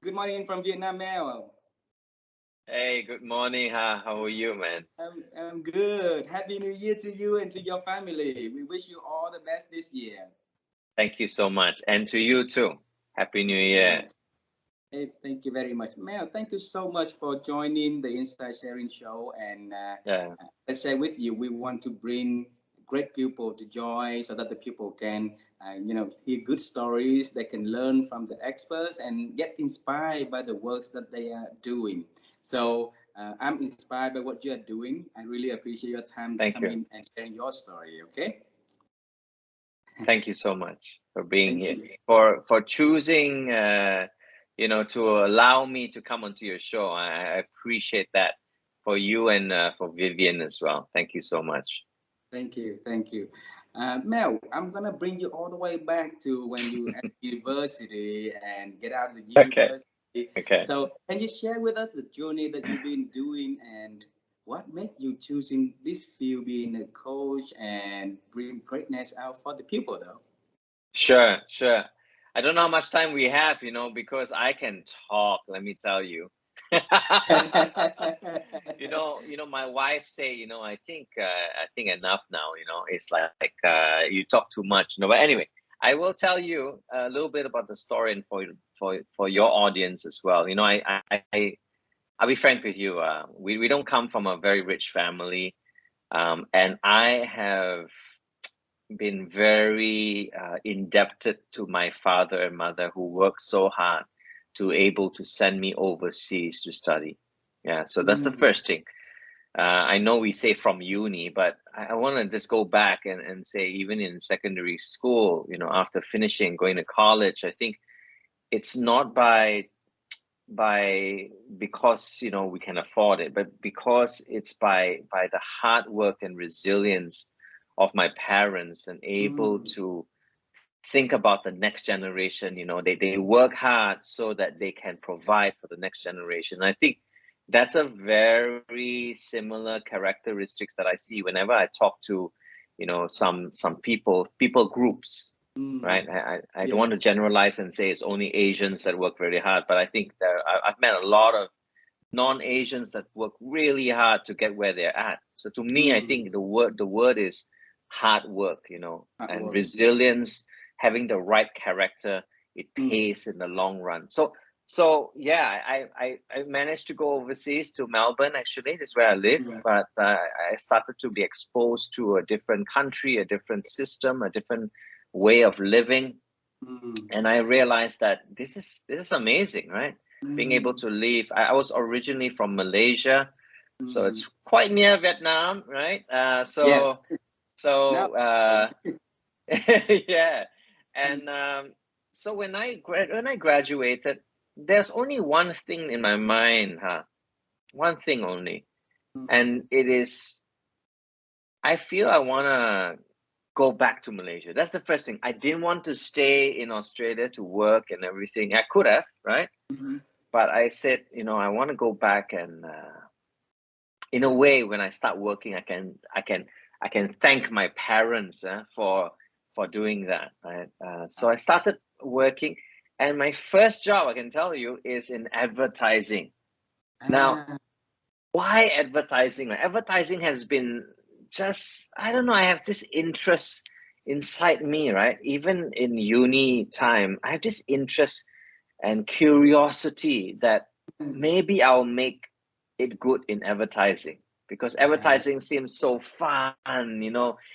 Good morning from Vietnam, Mel. Hey, good morning. How are you, man? I'm good. Happy New Year to you and to your family. We wish you all the best this year. Thank you so much. And to you too. Happy New Yeah. Year. Hey, thank you very much, Mel. Thank you so much for joining the Inside Sharing Show. And Yeah, let's say with you, we want to bring great people to join so that the people can, hear good stories. They can learn from the experts and get inspired by the works that they are doing. So I'm inspired by what you are doing. I really appreciate your time to thank come you. in and share your story. Okay. Thank you so much for being Thank here. you. For choosing to allow me to come onto your show. I appreciate that for you and for Vivian as well. Thank you so much. Thank you. Thank you. Mel, I'm gonna bring you all the way back to when you at university and get out of the Okay. university. Okay. So, can you share with us the journey that you've been doing and what made you choosing this field, being a coach and bring greatness out for the people, though? Sure, sure. I don't know how much time we have, because I can talk, let me tell you. My wife say, I think enough now, it's like you talk too much, but anyway, I will tell you a little bit about the story and for your audience as well. I'll be frank with you. We don't come from a very rich family, and I have been very indebted to my father and mother who worked so hard to able to send me overseas to study. Yeah, so that's the Mm, first thing. I know we say from uni, but I want to just go back and say even in secondary school, after finishing going to college, I think it's not by because we can afford it, but because it's by the hard work and resilience of my parents and able mm, to think about the next generation. They work hard so that they can provide for the next generation. I think that's a very similar characteristics that I see whenever I talk to some people groups, mm. right? I don't Yeah. want to generalize and say it's only Asians that work very hard, but I think I've met a lot of non-Asians that work really hard to get where they're at. So to me, I Mm. think the word is hard work, Hard and work. resilience, having the right character, it Mm. pays in the long run. So yeah, I managed to go overseas to Melbourne. Actually, that's where I live. Yeah. But I started to be exposed to a different country, a different system, a different way of living, Mm. and I realized that this is amazing, right? Being able Mm. to live. I was originally from Malaysia, so Mm. it's quite near Vietnam, right? Yes. Now. So yeah, and so when I graduated, there's only one thing in my mind, huh? One thing only, Mm. and it is I feel I wanna go back to Malaysia. That's the first thing. I didn't want to stay in Australia to work and everything. I could have, right? Mhm. But I said, I want to go back and, in a way, when I start working, I can thank my parents for doing that, right? So I started working, and my first job, I can tell you, is in advertising. Now, Ah. why advertising? Like, advertising has been just, I don't know, I have this interest inside me, right? Even in uni time, I have this interest and curiosity that Mm. maybe I'll make it good in advertising, because Ah. advertising seems so fun.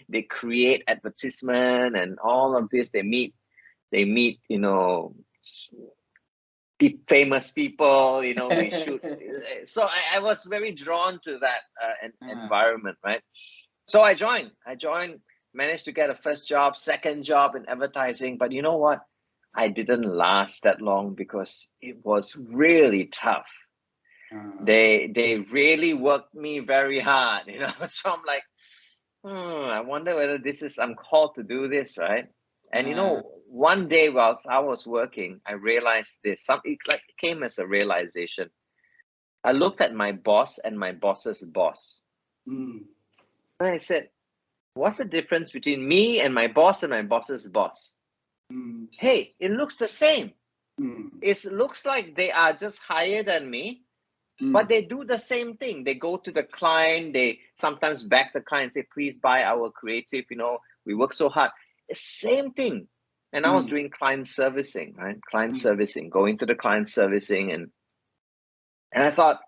They create advertisement and all of this. They meet famous people. We shoot. So I was very drawn to that Ah. environment, right? So I joined, managed to get a first job, second job in advertising. But you know what? I didn't last that long because it was really tough. Ah. They really worked me very hard. So I'm like, I wonder whether I'm called to do this, right? And Ah. one day whilst I was working, I realized this. It like came as a realization. I looked at my boss and my boss's boss. Mm. And I said, what's the difference between me and my boss's boss? Mm. Hey, it looks the same. It looks like they are just higher than me, but they do the same thing. They go to the client, they sometimes back the client and say, please buy our creative, we work so hard. It's same thing. And I was doing client servicing, right? Client servicing, going to the client servicing, and I thought,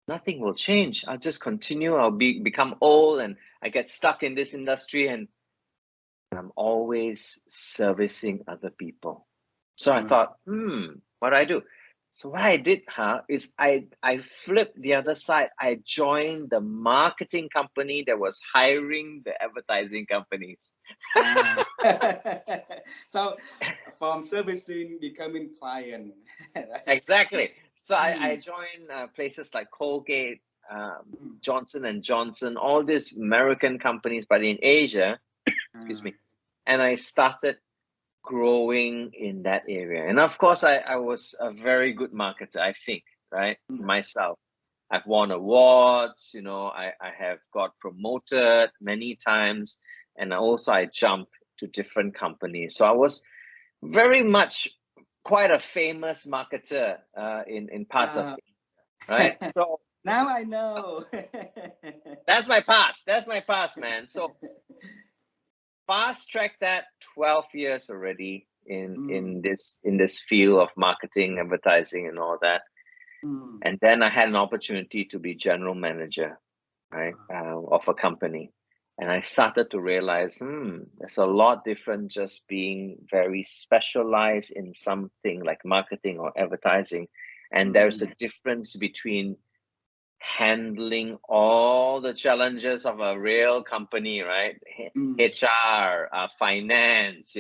nothing will change. I'll just continue. I'll become old and I get stuck in this industry, and I'm always servicing other people. So I thought, what do I do? So what I did, is I flipped the other side. I joined the marketing company that was hiring the advertising companies. So from servicing, becoming client. Right? Exactly. So I joined places like Colgate, Johnson and Johnson, all these American companies, but in Asia, excuse me. And I started growing in that area. And of course, I was a very good marketer, I think, right? Myself. I've won awards, I have got promoted many times. And also I jumped to different companies. So I was very much quite a famous marketer in parts of Asia, right? So now I know. That's my past, man. So fast track that 12 years already in this field of marketing, advertising, and all that. And then I had an opportunity to be general manager, right, of a company. And I started to realize, there's a lot different just being very specialized in something like marketing or advertising. And there's a difference between handling all the challenges of a real company, right? HR, finance,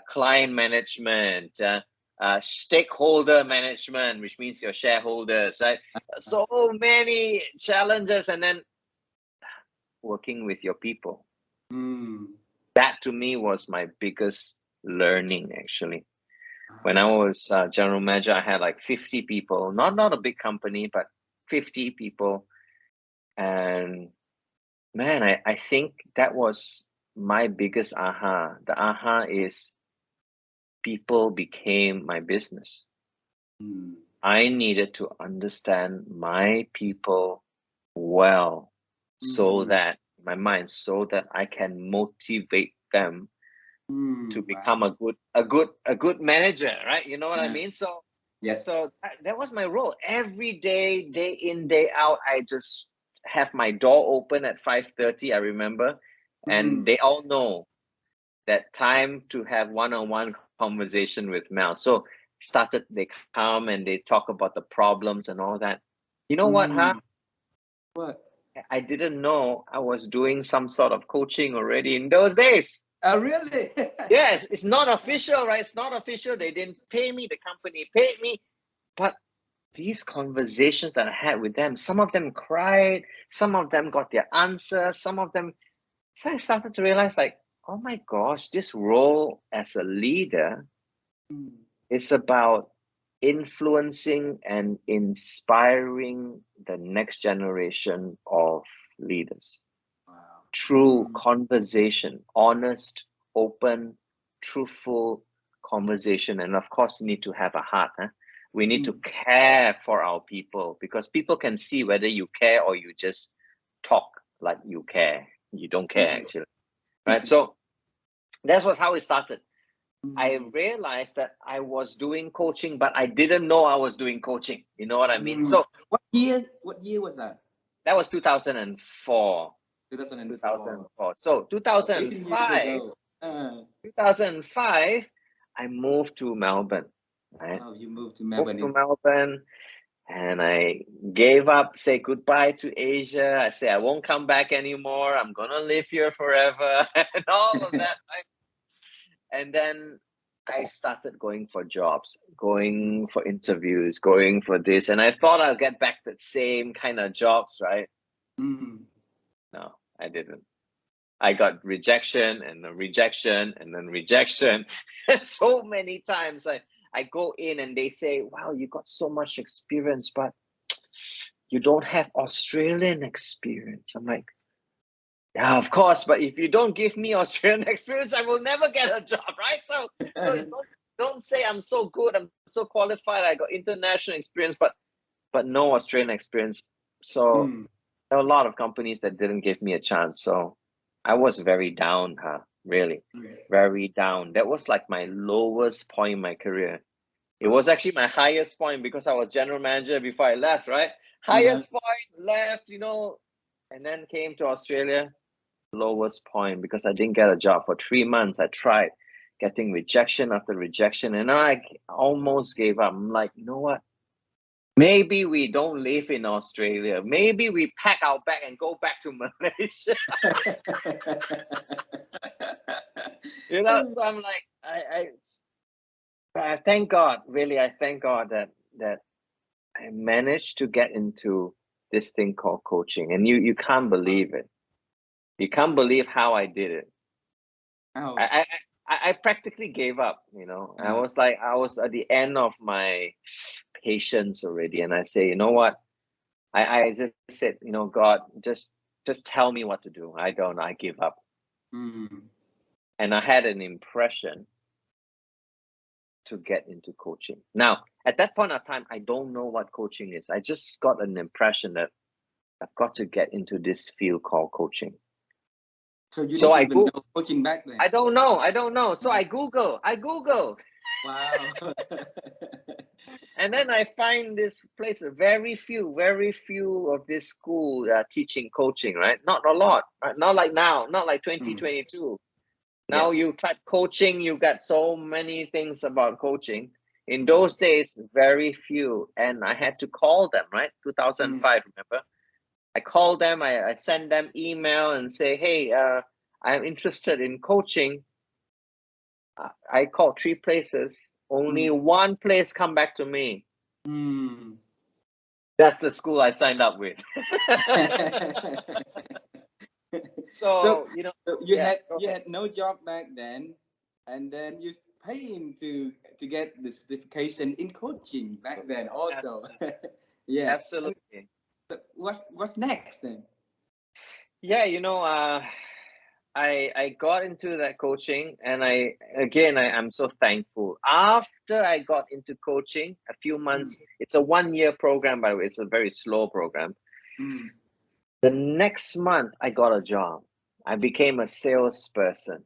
client management, stakeholder management, which means your shareholders, right? So many challenges, and then working with your people. That to me was my biggest learning, actually. When I was general manager, I had like 50 people, not a big company, but 50 people. And man, I think that was my biggest aha. The aha is people became my business. I needed to understand my people well, so that my mind, so that I can motivate them to become a good manager, right? You know what I mean? So yes. So that was my role. Every day, day in, day out, I just have my door open at 5:30, I remember. And they all know that time to have one-on-one conversation with Mel. So they come and they talk about the problems and all that. You know what, What? I didn't know I was doing some sort of coaching already in those days. Oh, really? Yes, it's not official, right? It's not official. They didn't pay me. The company paid me. But these conversations that I had with them, some of them cried, some of them got their answers, some of them. So I started to realize, like, oh my gosh, this role as a leader is about influencing and inspiring the next generation of leaders through conversation, honest, open, truthful conversation. And of course, you need to have a heart. We need to care for our people, because people can see whether you care or you just talk like you care. You don't care, actually, right? So that was how it started. I realized that I was doing coaching, but I didn't know I was doing coaching. You know what I mean? So what year was that? That was 2004. 2004. So 18 years 2005, ago. 2005, I moved to Melbourne. Right? Oh, you moved to Melbourne. Moved to Melbourne, and I gave up, say goodbye to Asia. I say I won't come back anymore. I'm gonna live here forever, and all of that. Right? And then I started going for jobs, going for interviews, going for this, and I thought I'll get back the same kind of jobs, right? No, I didn't. I got rejection and then rejection and then rejection. And so many times I go in and they say, wow, you got so much experience, but you don't have Australian experience. I'm like, yeah, of course, but if you don't give me Australian experience, I will never get a job, right? So Don't say I'm so good, I'm so qualified, I got international experience, but no Australian experience. So Mm. there were a lot of companies that didn't give me a chance. So I was very down, really, very down. That was like my lowest point in my career. It was actually my highest point because I was general manager before I left, right? Uh-huh. Highest point, left, and then came to Australia, lowest point because I didn't get a job for 3 months. I tried getting rejection after rejection, and I almost gave up. I'm like, you know what? Maybe we don't live in Australia. Maybe we pack our bag and go back to Malaysia. So I'm like, I thank God, really, I thank God that I managed to get into this thing called coaching. And you can't believe it. You can't believe how I did it. Oh. I practically gave up, I was at the end of my patience already. And I say, you know what? I just said, God, just tell me what to do. I give up. Mm. And I had an impression to get into coaching. Now, at that point of time, I don't know what coaching is. I just got an impression that I've got to get into this field called coaching. So you So didn't I even know coaching back then? I don't know. So I Google. Wow. And then I find this place, very few of this school teaching coaching, right? Not a lot, right? Not like now, not like 2022. Now Yes. you type coaching, you got so many things about coaching. In those days, very few. And I had to call them, right? 2005, remember? I called them, I sent them email and say, hey, I'm interested in coaching. I called 3 places. Only one place come back to me. Mm. That's the school I signed up with. So you yeah, had no job back then, and then you paying to get the certification in coaching back then also. Yes. And absolutely. so what's next then? Yeah, I got into that coaching, and I'm so thankful. After I got into coaching, a few months, it's a 1-year program, by the way, it's a very slow program. Mm. The next month I got a job. I became a salesperson.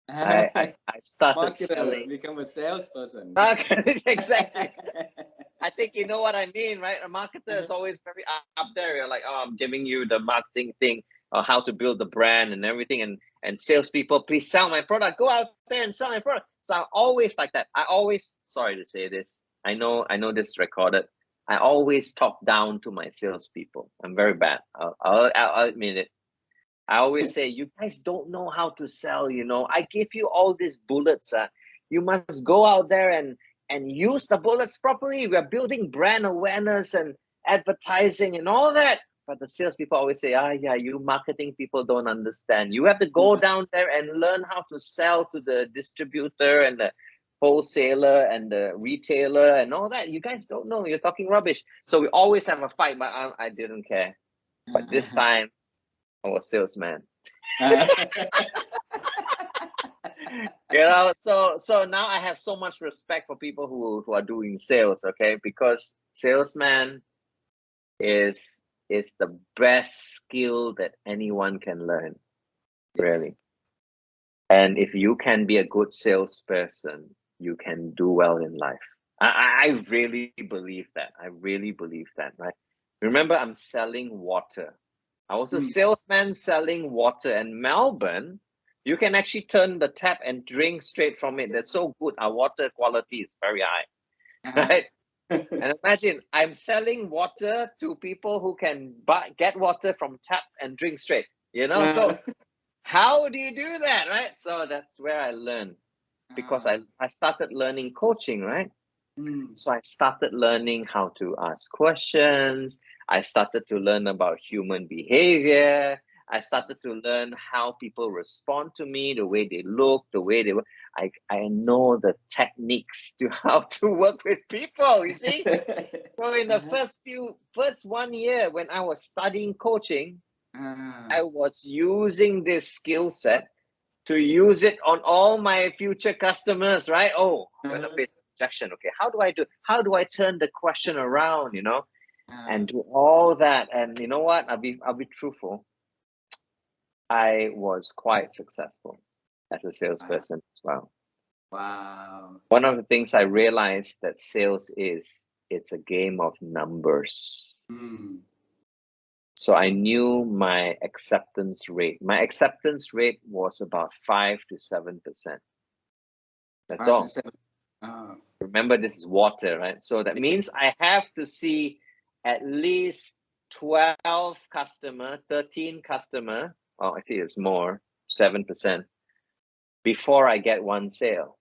I started Marketer, selling. become a salesperson. Exactly. I think you know what I mean, right? A marketer is always very up there. You're like, oh, I'm giving you the marketing thing, or how to build the brand and everything. And salespeople, please sell my product. Go out there and sell my product. So I'm always like that. Sorry to say this. I know this is recorded. I always talk down to my salespeople. I'm very bad. I'll admit it. I always say, you guys don't know how to sell, I give you all these bullets. You must go out there and use the bullets properly. We're building brand awareness and advertising and all that. But the salespeople always say, yeah, you marketing people don't understand. You have to go down there and learn how to sell to the distributor and the wholesaler and the retailer and all that. You guys don't know. You're talking rubbish. So we always have a fight, but I didn't care. But this time, I was salesman. So now I have so much respect for people who are doing sales, okay? Because salesman is the best skill that anyone can learn, really. And if you can be a good salesperson, you can do well in life. I really believe that. I really believe that, right? Remember, I'm selling water. I was a salesman selling water in Melbourne. You can actually turn the tap and drink straight from it. That's so good. Our water quality is very high, right? And imagine I'm selling water to people who can get water from tap and drink straight. So how do you do that, right? So that's where I learned, because I started learning coaching, right? So I started learning how to ask questions. I started to learn about human behavior. I started to learn how people respond to me, the way they look, the way they work. I know the techniques to how to work with people, you see? So in the first 1 year when I was studying coaching, I was using this skill set to use it on all my future customers, right? Oh, I'm gonna face rejection. Okay, how do I turn the question around, and do all that? And you know what? I'll be truthful. I was quite successful as a salesperson as well. Wow. One of the things I realized that sales it's a game of numbers. So I knew my acceptance rate. My acceptance rate was about 5 to 7%. That's 5 all. to 7. Remember, this is water, right? So that means I have to see at least 12 customer, 13 customer. Oh, I see it's more, 7%, before I get one sale.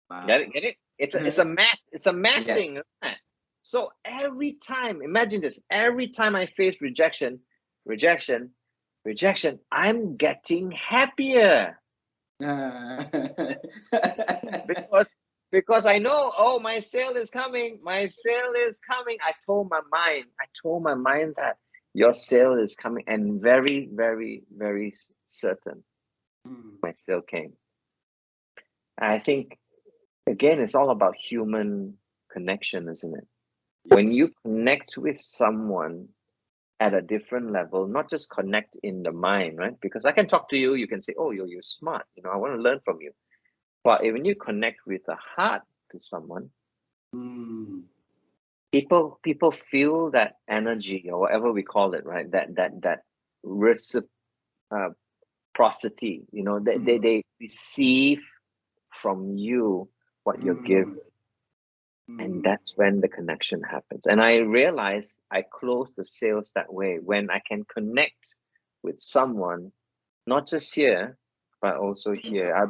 Wow. Get it? It's a math Yes. thing, isn't it? So every time, imagine this, every time I face rejection, I'm getting happier. Because I know, oh, my sale is coming. I told my mind that your sale is coming, and very, very, very certain my sale came. I think, again, it's all about human connection, isn't it? When you connect with someone at a different level, not just connect in the mind, right? Because I can talk to you, you can say, oh, you're smart, I want to learn from you. But when you connect with the heart to someone, people feel that energy, or whatever we call it, right? That reciprocity, they receive from you what you're giving. And that's when the connection happens. And I realize I close the sales that way, when I can connect with someone, not just here, but also here. I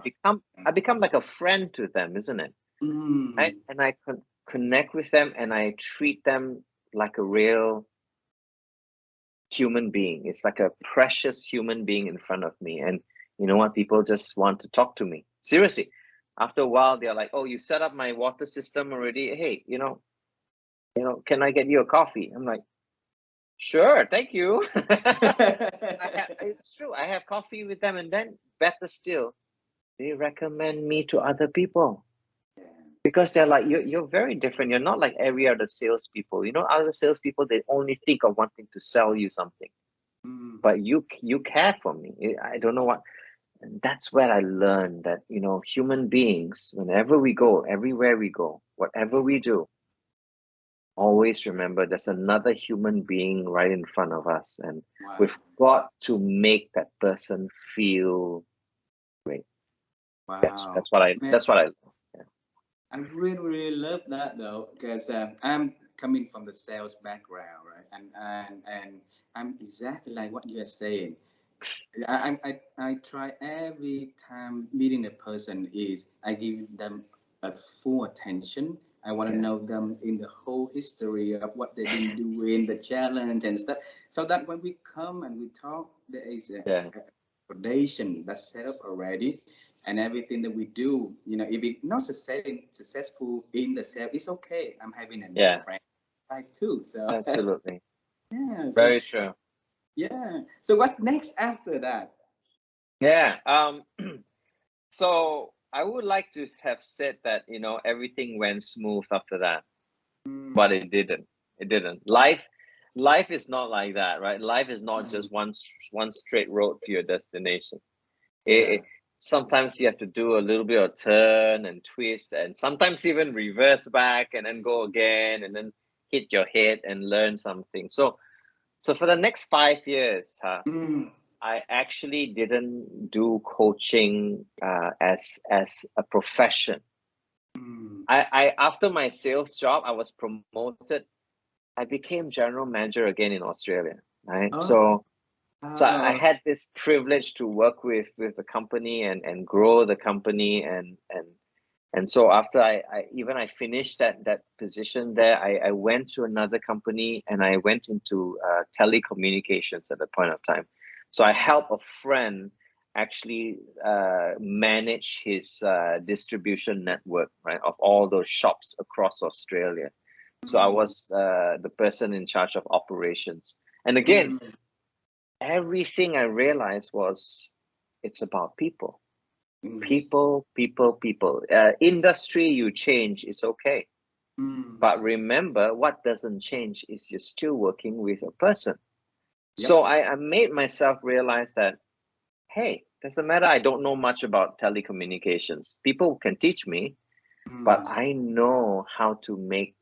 become like a friend to them, isn't it? Right? And I connect with them, and I treat them like a real human being. It's like a precious human being in front of me. And you know what? People just want to talk to me. Seriously. After a while, they're like, oh, you set up my water system already? Hey, can I get you a coffee? I'm like, sure, thank you. It's true. I have coffee with them, and then better still, they recommend me to other people. Because they're like, you're very different. You're not like every other salespeople. Other salespeople, they only think of wanting to sell you something. But you care for me. I don't know what. And that's where I learned that, human beings, whenever we go, everywhere we go, whatever we do, always remember there's another human being right in front of us. And we've got to make that person feel great. Wow. That's what I I really, really love that though, because I'm coming from the sales background, right? And I'm exactly like what you're saying. I try every time meeting a person is I give them a full attention. I want to know them in the whole history of what they've been doing, the challenge and stuff, so that when we come and we talk, there is a foundation that's set up already, and everything that we do, if it's not successful in the sale, it's okay. I'm having a new friend, right, too. So absolutely, yeah, so, very true. Yeah. So what's next after that? Yeah. So I would like to have said that, everything went smooth after that, but it didn't. It didn't. Life is not like that, right? Life is not just one straight road to your destination. Sometimes you have to do a little bit of turn and twist, and sometimes even reverse back and then go again, and then hit your head and learn something. So for the next 5 years, I actually didn't do coaching as a profession. I after my sales job, I was promoted. I became general manager again in Australia, right? So I had this privilege to work with the company and grow the company, and so after I finished that position there, I went to another company, and I went into telecommunications at the point of time. So I helped a friend actually manage his distribution network, right, of all those shops across Australia. So I was the person in charge of operations. And again, everything I realized was it's about people. People. Industry you change is okay. But remember, what doesn't change is you're still working with a person. Yep. So I made myself realize that, hey, doesn't matter. I don't know much about telecommunications. People can teach me, but I know how to make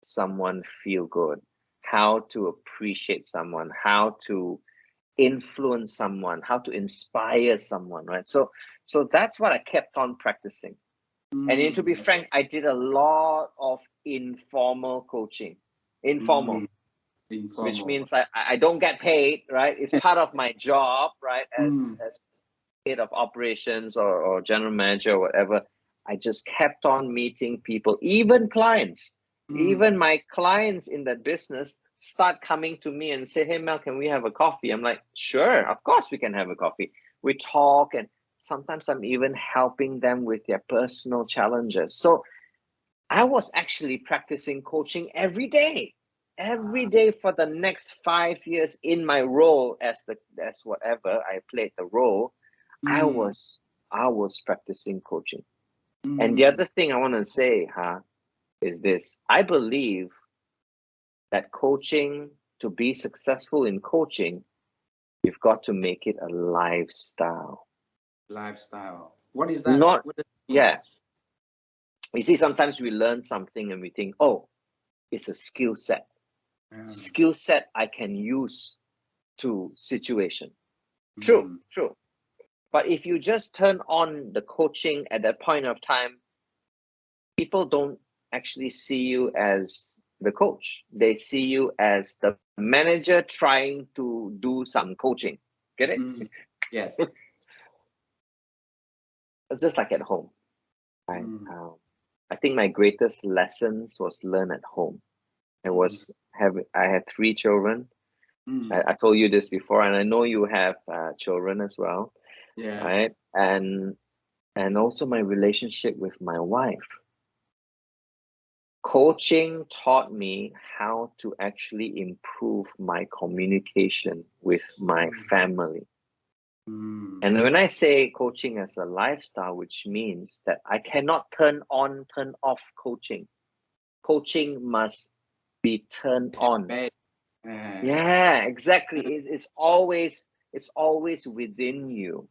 someone feel good, how to appreciate someone, how to influence someone, how to inspire someone, right? So that's what I kept on practicing. And to be frank, I did a lot of informal coaching. Informal, which means I don't get paid, right? It's part of my job, right? As head of operations or general manager or whatever. I just kept on meeting people, even clients, even my clients in that business start coming to me and say, hey, Mel, can we have a coffee? I'm like, sure, of course we can have a coffee. We talk, and sometimes I'm even helping them with their personal challenges. So I was actually practicing coaching every day for the next 5 years in my role as whatever I played the role. I was practicing coaching. And the other thing I want to say, is this. I believe that coaching, to be successful in coaching, you've got to make it a lifestyle. Lifestyle. What is that? Not, yeah. You see, sometimes we learn something and we think, oh, it's a skill set. Skill set I can use to situation. True. But if you just turn on the coaching at that point of time, people don't actually see you as the coach. They see you as the manager trying to do some coaching. Get it? Yes. It's just like at home. Right? I think my greatest lessons was learned at home. I had 3 children. I told you this before, and I know you have children as well. Yeah. Right? And also my relationship with my wife. Coaching taught me how to actually improve my communication with my family. And when I say coaching as a lifestyle, which means that I cannot turn on, turn off coaching. Coaching must be turned on. Yeah, exactly. It's always within you.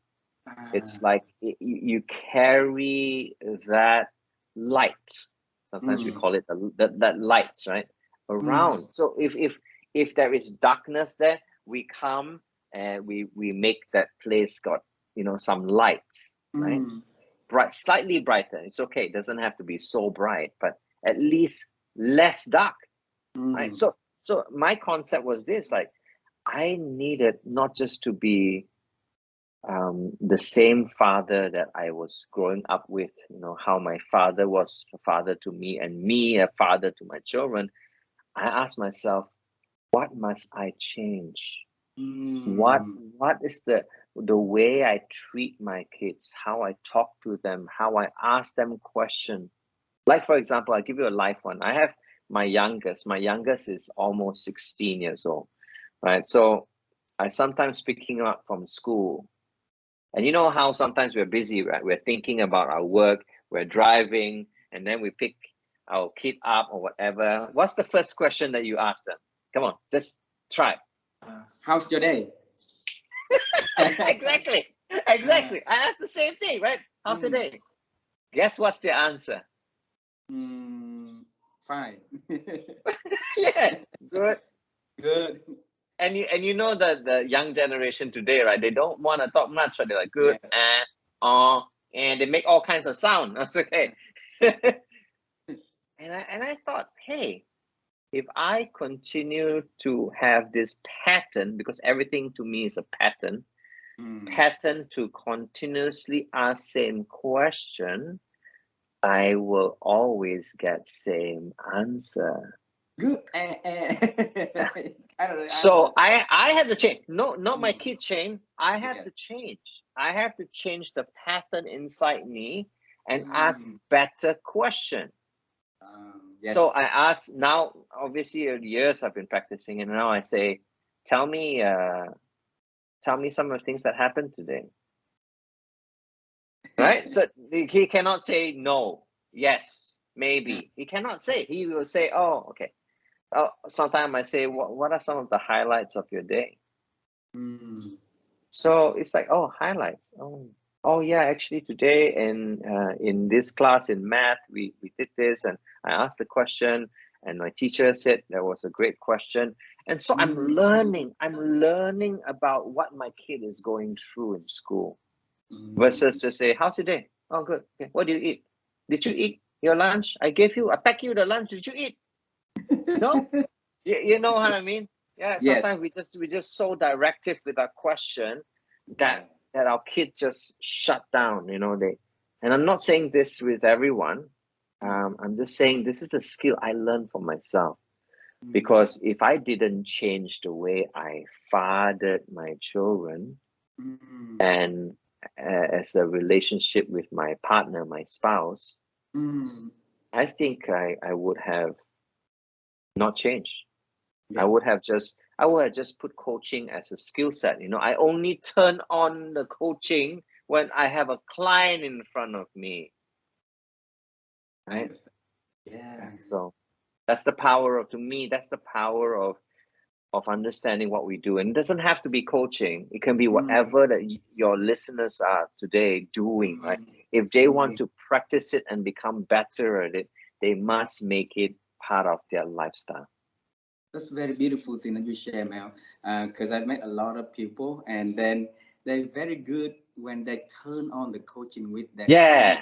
It's like you carry that light. Sometimes we call it that light, right? Around. So if there is darkness there, we come and we make that place got some light, right? Bright, slightly brighter. It's okay. It doesn't have to be so bright, but at least less dark, right? So my concept was this: like, I needed not just to be the same father that I was growing up with, how my father was a father to me and me a father to my children. I asked myself, what must I change? What is the way I treat my kids, how I talk to them, how I ask them questions? Like, for example, I'll give you a live one. I have my youngest is almost 16 years old, right? So I sometimes picking up from school. And you know how sometimes we're busy, right? We're thinking about our work, we're driving, and then we pick our kid up or whatever. What's the first question that you ask them? Come on, just try. How's your day? Exactly. I ask the same thing, right? How's your day? Guess what's the answer? Fine. Yeah, good. And you know that the young generation today, right? They don't want to talk much, right? They're like good, yes. And they make all kinds of sound. That's okay. and I thought, hey, if I continue to have this pattern, because everything to me is a pattern, pattern to continuously ask same question, I will always get same answer. Good. So I have to change. No, not my kid change. I have to change. I have to change the pattern inside me and ask better question. Yes. So I ask now. Obviously, years I've been practicing, and now I say, tell me some of the things that happened today. right? So he cannot say no, yes, maybe. He cannot say. He will say, oh, okay. Sometimes I say, what are some of the highlights of your day? Mm. So it's like, oh, highlights. Oh yeah, actually today in this class in math, we did this, and I asked the question, and my teacher said that was a great question. And so I'm learning about what my kid is going through in school, versus to say, how's your day? Oh, good. Okay. What do you eat? Did you eat your lunch? I packed you the lunch. Did you eat? No? You know what I mean? Yeah, Yes. sometimes we just so directive with our question that our kids just shut down, and I'm not saying this with everyone. I'm just saying this is the skill I learned for myself, because if I didn't change the way I fathered my children, and as a relationship with my partner, my spouse, I think I would have not changed. I would have just put coaching as a skill set. I only turn on the coaching when I have a client in front of me. Right? Yeah. So that's the power to me, that's the power of understanding what we do. And it doesn't have to be coaching. It can be whatever that your listeners are today doing, right? If they want to practice it and become better at it, they must make it part of their lifestyle. That's a very beautiful thing that you share, Mel. Because I've met a lot of people, and then they're very good when they turn on the coaching with their client.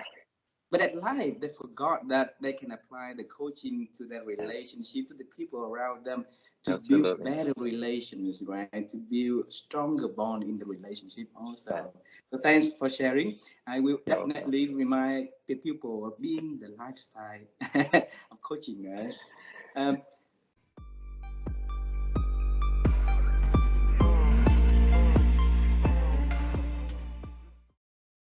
But at life, they forgot that they can apply the coaching to their relationship, to the people around them, to build better relations, right? To build stronger bond in the relationship also. So thanks for sharing. I will definitely remind the people of being the lifestyle of coaching, right?